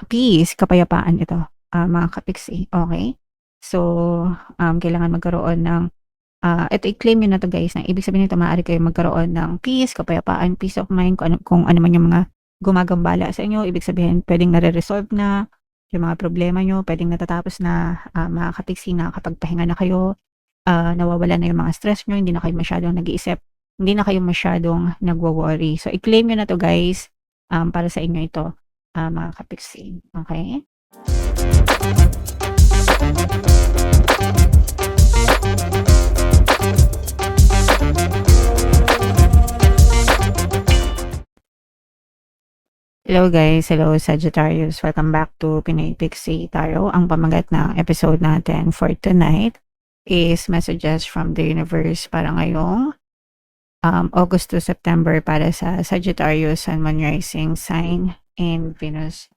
peace, kapayapaan ito, mga kapiksi, okay. So, kailangan magkaroon ng, ito i-claim niyo na 'to guys, na ibig sabihin nito maaari kayong magkaroon ng peace, kapayapaan, peace of mind, kung ano man yung mga gumagambala sa inyo. Ibig sabihin puwedeng nare-resolve na yung mga problema niyo, puwedeng natatapos na, mga kapiksi, nakakapagpahinga na kayo, nawawala na yung mga stress niyo, hindi na kayo masyadong nag-iisip, hindi na kayo masyadong nagwo-worry. So, i-claim niyo na 'to guys, para sa inyo ito, mga kapiksi, okey? Hello guys, hello Sagittarius. Welcome back to Pinoy Pixie Tarot. Ang pamagat ng episode natin for tonight is messages from the universe para ngayong August to September para sa Sagittarius, Sun, Moon, Rising sign, and Venus.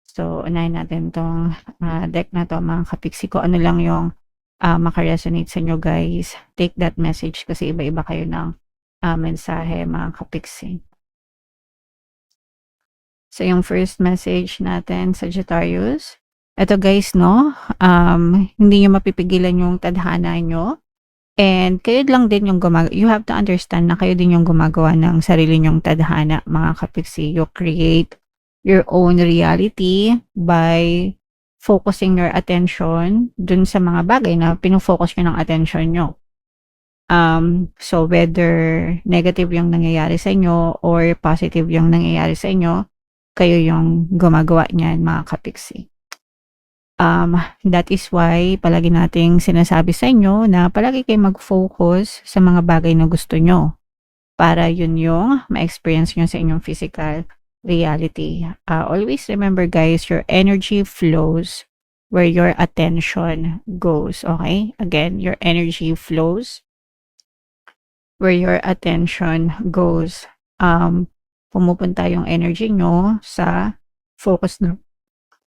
So, unahin natin tong deck na to mga kapiksi ko. Ano lang yung makaresonate sa inyo guys. Take that message kasi iba-iba kayo ng mensahe mga kapiksi. So, yung first message natin, Sagittarius. Ito guys, no? Hindi nyo mapipigilan yung tadhana nyo. And kayo lang din yung you have to understand na kayo din yung gumagawa ng sarili nyong tadhana, mga kapiksi. You create your own reality by focusing your attention dun sa mga bagay na pinofocus nyo ng attention nyo. So, whether negative yung nangyayari sa inyo or positive yung nangyayari sa inyo, kayo yung gumagawa niyan mga kapiksi. That is why palagi nating sinasabi sa inyo na palagi kayong mag-focus sa mga bagay na gusto nyo para yun yung ma-experience nyo sa inyong physical reality. Always remember guys, your energy flows where your attention goes, okay? Again, your energy flows where your attention goes. Pumupunta yung energy nyo sa focus ng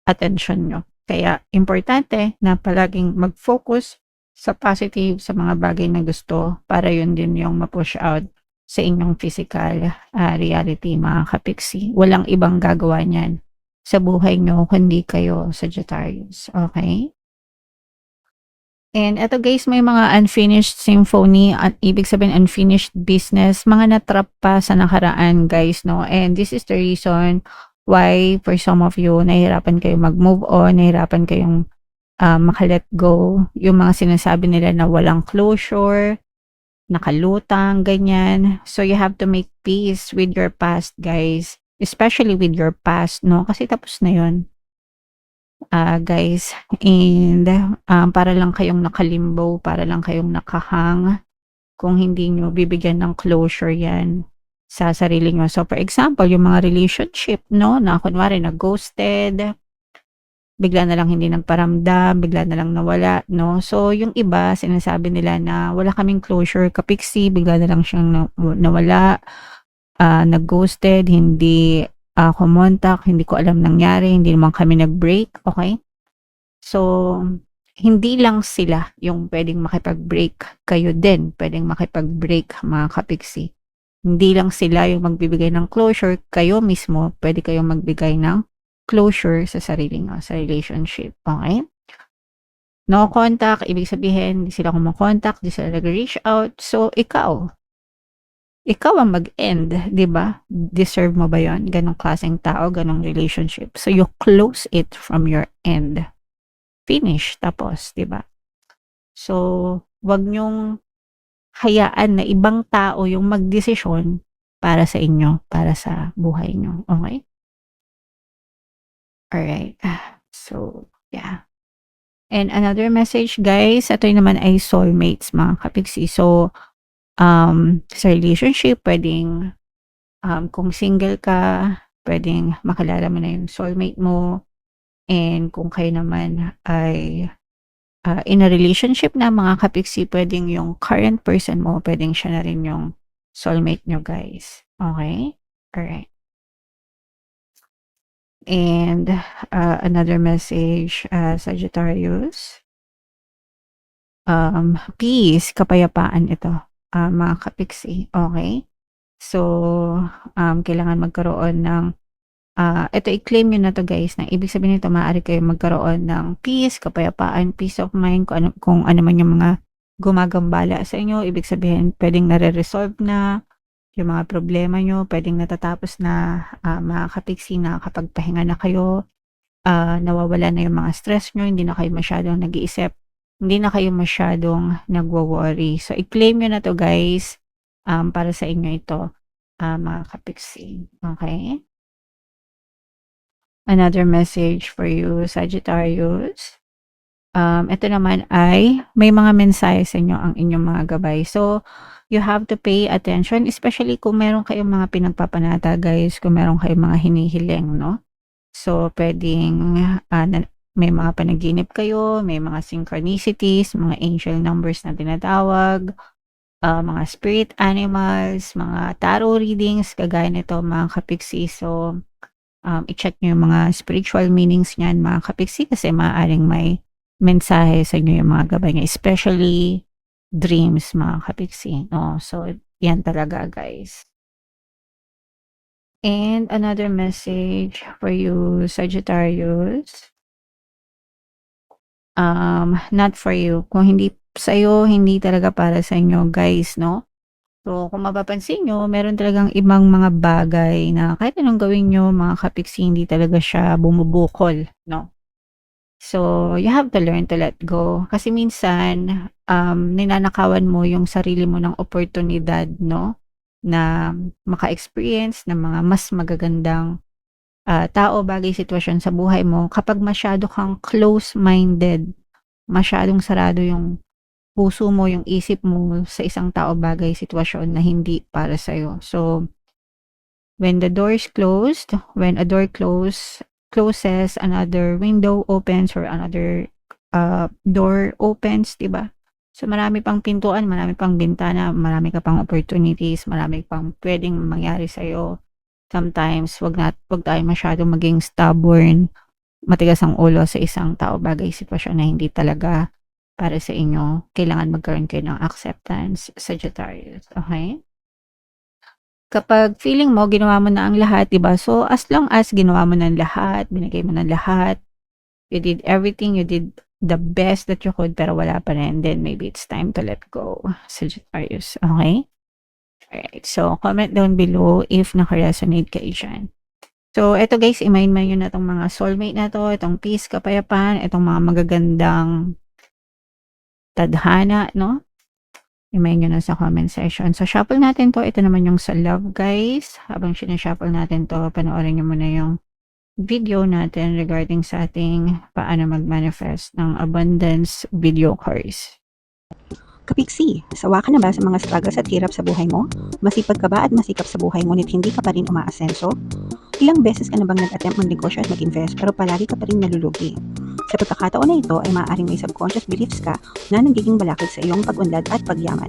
attention nyo. Kaya importante na palaging mag-focus sa positive, sa mga bagay na gusto para yun din yung ma-push out sa inyong physical reality mga kapiksi. Walang ibang gagawa niyan sa buhay nyo kundi kayo, Sagittarius. Okay? And eto guys, may mga unfinished symphony at ibig sabihin unfinished business, mga natrap pa sa nakaraan guys, no? And this is the reason why for some of you, nahihirapan kayong mag-move on, nahihirapan kayong maka-let go. Yung mga sinasabi nila na walang closure, nakalutang, ganyan. So you have to make peace with your past guys, especially with your past, no? Kasi tapos na yun. Guys, and para lang kayong nakalimbo, para lang kayong nakahang kung hindi nyo bibigyan ng closure yan sa sarili nyo. So, for example, yung mga relationship, no, na kunwari na-ghosted, bigla na lang hindi nagparamdam, bigla na lang nawala, no. So, yung iba, sinasabi nila na wala kaming closure, kapiksi, bigla na lang siyang nawala, nag-ghosted, hindi kumontak, hindi ko alam nangyari, hindi naman kami nag-break, okay? So, hindi lang sila yung pwedeng makipag-break, kayo din pwedeng makipag-break mga kapiksi. Hindi lang sila yung magbibigay ng closure, kayo mismo pwede kayong magbigay ng closure sa sarili nyo, sa relationship, okay? No contact, ibig sabihin, hindi sila kumokontak, hindi sila nag-reach out, so ikaw ang mag-end, 'di ba? Deserve mo ba 'yon? Ganong klaseng tao, ganong relationship. So you close it from your end. Finish, tapos, 'di ba? So, wag niyong hayaan na ibang tao yung magdesisyon para sa inyo, para sa buhay niyo, okay? Alright. So, yeah. And another message guys, ito naman ay soulmates mga kapiksi. So, sa relationship, pwedeng kung single ka, pwedeng makilala mo na yung soulmate mo. And kung kayo naman ay in a relationship na mga kapiksi, pwedeng yung current person mo, pwedeng siya na rin yung soulmate nyo guys. Okay? Alright. And another message, Sagittarius. Peace, kapayapaan ito, mga kapiksi. Okay? So, kailangan magkaroon ng Ito i-claim nyo na to guys, na ibig sabihin nito maaari kayo magkaroon ng peace, kapayapaan, peace of mind, kung ano man yung mga gumagambala sa inyo. Ibig sabihin pwedeng nare-resolve na yung mga problema nyo, pwedeng natatapos na, mga kapiksi, nakakapagpahinga na kayo, nawawala na yung mga stress nyo, hindi na kayo masyadong nag-iisip, hindi na kayo masyadong nagwo-worry. So i-claim nyo na to guys, para sa inyo ito, mga kapiksi. Okay? Another message for you, Sagittarius. Ito naman ay may mga mensahe sa inyo ang inyong mga gabay. So, you have to pay attention, especially kung meron kayong mga pinagpapanata, guys, kung meron kayong mga hinihiling, no? So, pwedeng may mga panaginip kayo, may mga synchronicities, mga angel numbers na tinatawag, mga spirit animals, mga tarot readings, kagaya nito mga kapiksi. So, i-check nyo yung mga spiritual meanings niyan mga kapiksi, kasi maaaring may mensahe sa inyo yung mga gabay niya, especially dreams mga kapiksi. No? So, yan talaga guys. And another message for you, Sagittarius. Not for you. Kung hindi sa'yo, hindi talaga para sa inyo guys, no? So, kung mapapansin nyo, meron talagang ibang mga bagay na kahit anong gawin nyo, mga kapiksi, hindi talaga siya bumubukol, no? So, you have to learn to let go. Kasi minsan, ninanakawan mo yung sarili mo ng oportunidad, no? Na maka-experience ng mga mas magagandang tao, bagay, sitwasyon sa buhay mo kapag masyado kang close-minded, masyadong sarado yung puso mo, yung isip mo sa isang tao, bagay, sitwasyon na hindi para sa'yo. So, when the door is closed, when a door closes, another window opens or another door opens, diba? So, marami pang pintuan, marami pang bintana, marami ka pang opportunities, marami pang pwedeng mangyari sa'yo. Sometimes, wag tayo masyadong maging stubborn, matigas ang ulo sa isang tao, bagay, sitwasyon na hindi talaga para sa inyo. Kailangan magkaroon kayo ng acceptance, Sagittarius. Okay? Kapag feeling mo, ginawa mo na ang lahat, diba? So, as long as ginawa mo na lahat, binigay mo na lahat, you did everything, you did the best that you could, pero wala pa rin, then maybe it's time to let go, Sagittarius. Okay? Alright. So, comment down below if naka-resonate kayo dyan. So, eto guys, i-mind nyo na itong mga soulmate na to, itong peace, kapayapaan, itong mga magagandang tadhana, no? I-mind nyo na sa comment section. So, shuffle natin to. Ito naman yung sa love, guys. Habang sinashuffle natin to, panoorin nyo muna yung video natin regarding sa ating paano mag-manifest ng abundance video course. Kapiksi, sawa ka na ba sa mga struggles at hirap sa buhay mo? Masipag ka ba at masikap sa buhay ngunit hindi ka pa rin umaasenso? Ilang beses ka na bang nag-attempt mag-negosyo at mag-invest pero palagi ka pa rin nalulugi? Sa pagkakataon na ito ay maaaring may subconscious beliefs ka na nagiging balakid sa iyong pag-unlad at pagyaman.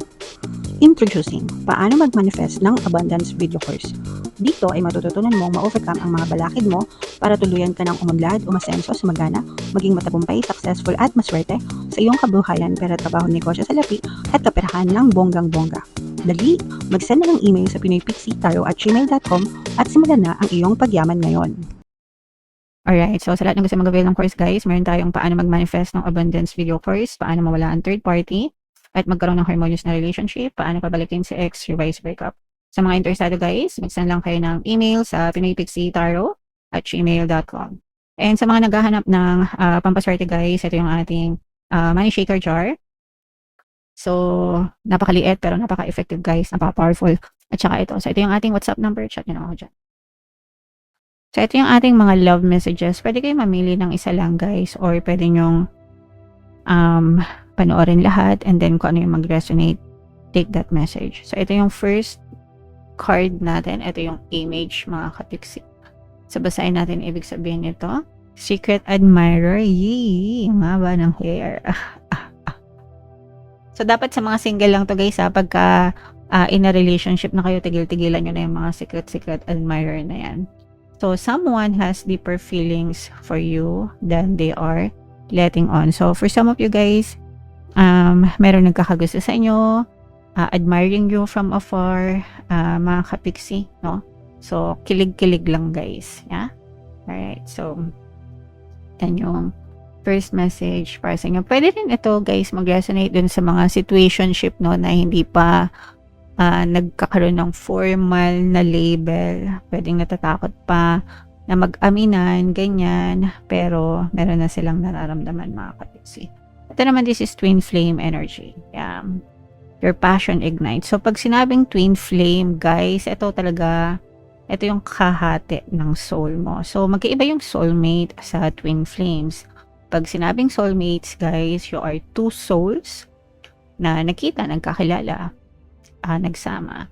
Introducing, paano mag-manifest ng abundance video course. Dito ay matututunan mong ma-overcome ang mga balakid mo para tuluyan ka ng umunlad, umasenso, sumagana, maging matagumpay, successful at maswerte sa iyong kabuhayan, pera, trabaho, negosyo sa lapi at kaperahan ng bonggang-bongga. Dali, mag-send na ng email sa pinoypixitaro@gmail.com at simulan na ang iyong pagyaman ngayon. Alright, so sa lahat ng gusto mag-avail ng course guys, meron tayong paano mag-manifest ng abundance video course, paano mawala ang third party, at magkaroon ng harmonious na relationship, paano pabalikin si ex, revise breakup. Sa mga interesado guys, mag-send lang kayo ng email sa pinoypixitaro@gmail.com. And sa mga naghahanap ng pampaswerte guys, ito yung ating money shaker jar. So, napakaliit pero napaka-effective guys, napaka-powerful. At saka ito. So, ito yung ating WhatsApp number. Chat nyo na ako dyan. So, ito yung ating mga love messages. Pwede kayo mamili ng isa lang guys, or pwede nyong panoorin lahat and then kung ano yung mag-resonate, take that message. So, ito yung first card natin. Ito yung image, mga katiksi. So, basahin natin ibig sabihin nito. Secret admirer. Yee! Ang haba ng hair. So, dapat sa mga single lang to guys ha. Pagka in a relationship na kayo, tigil-tigilan nyo na yung mga secret admirer na yan. So, someone has deeper feelings for you than they are letting on. So, for some of you guys, meron nagkakagusto sa inyo, admiring you from afar, mga kapiksi, no? So, kilig-kilig lang guys. Yeah? Alright, so, yan yung first message para sa inyo. Pwede rin ito guys mag-resonate dun sa mga situationship no, na hindi pa nagkakaroon ng formal na label. Pwedeng natatakot pa na mag-aminan, ganyan. Pero meron na silang nararamdaman mga kapiksi. Ito naman, this is twin flame energy. Yeah. Your passion ignites. So, pag sinabing twin flame, guys, ito yung kahati ng soul mo. So, magkaiba yung soulmate sa twin flames. Pag sinabing soulmates, guys, you are two souls na nakita, nagkakilala, nagsama.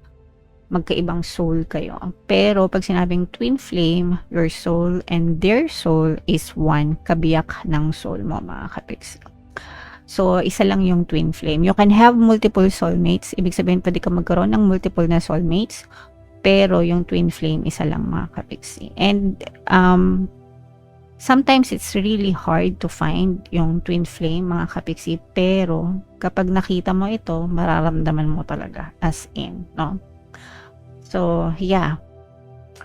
Magkaibang soul kayo. Pero, pag sinabing twin flame, your soul and their soul is one. Kabiyak ng soul mo, mga kapiks. So, isa lang yung twin flame. You can have multiple soulmates. Ibig sabihin, pwede ka magkaroon ng multiple na soulmates. Pero, yung twin flame, isa lang mga kapiksi. And, sometimes it's really hard to find yung twin flame, mga kapiksi. Pero, kapag nakita mo ito, mararamdaman mo talaga. As in, no? So, yeah.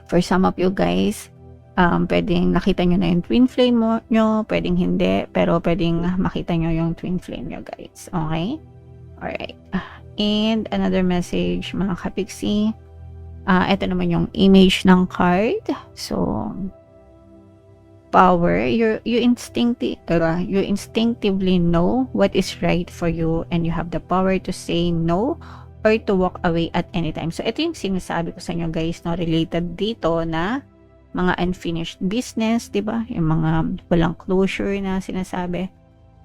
For some of you guys, pwedeng nakita nyo na yung twin flame nyo, pwedeng hindi, pero pwedeng makita nyo yung twin flame nyo, guys. Okay? Alright. And another message, mga kapiksi. Ito naman yung image ng card. So, power. You instinctively know what is right for you and you have the power to say no or to walk away at any time. So, ito yung sinasabi ko sa inyo, guys, no, related dito na mga unfinished business, di ba? Yung mga walang closure na sinasabi.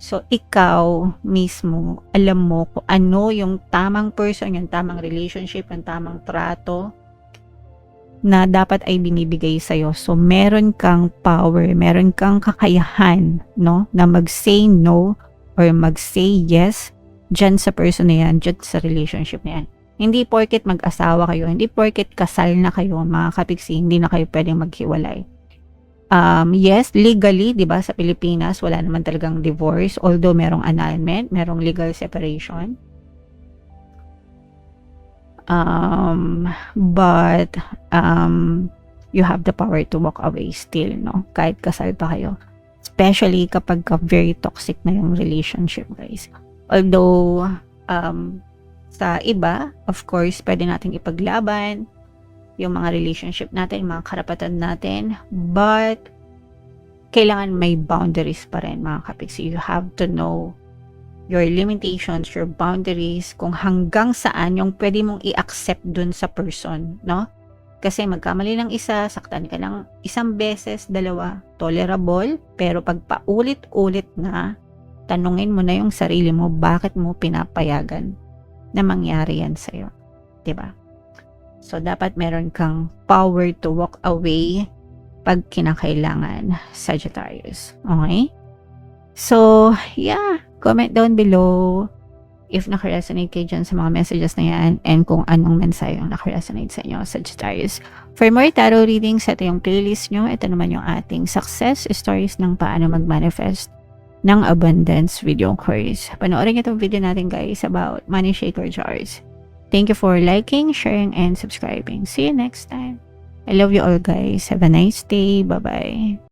So, ikaw mismo, alam mo kung ano yung tamang person, yung tamang relationship, yung tamang trato na dapat ay binibigay sa'yo. So, meron kang power, meron kang kakayahan, no? Na mag-say no or mag-say yes dyan sa person na yan, dyan sa relationship na yan. Hindi porket mag-asawa kayo, hindi porket kasal na kayo, mga kapiksi, hindi na kayo pwedeng maghiwalay. Yes, legally, di ba, sa Pilipinas, wala naman talagang divorce, although merong annulment, merong legal separation. But you have the power to walk away still, no? Kahit kasal pa kayo. Especially kapag very toxic na yung relationship, guys. Although, sa iba, of course, pwede natin ipaglaban yung mga relationship natin, mga karapatan natin, but kailangan may boundaries pa rin, mga kapiksi. You have to know your limitations, your boundaries, kung hanggang saan yung pwede mong i-accept dun sa person, no? Kasi magkamali ng isa, saktan ka ng isang beses, dalawa, tolerable, pero pag paulit-ulit na, tanungin mo na yung sarili mo, bakit mo pinapayagan na mangyari yan sa'yo, diba? So, dapat meron kang power to walk away pag kinakailangan, Sagittarius. Okay? So, yeah. Comment down below if nakaresonate kayo dyan sa mga messages na yan and kung anong mensahe yung nakaresonate sa inyo, Sagittarius. For more tarot readings, ito yung playlist nyo. Ito naman yung ating success stories ng paano mag-manifest ng abundance video course. Panoorin nyo itong video natin, guys, about money shaker jars. Thank you for liking, sharing, and subscribing. See you next time. I love you all, guys. Have a nice day. Bye-bye.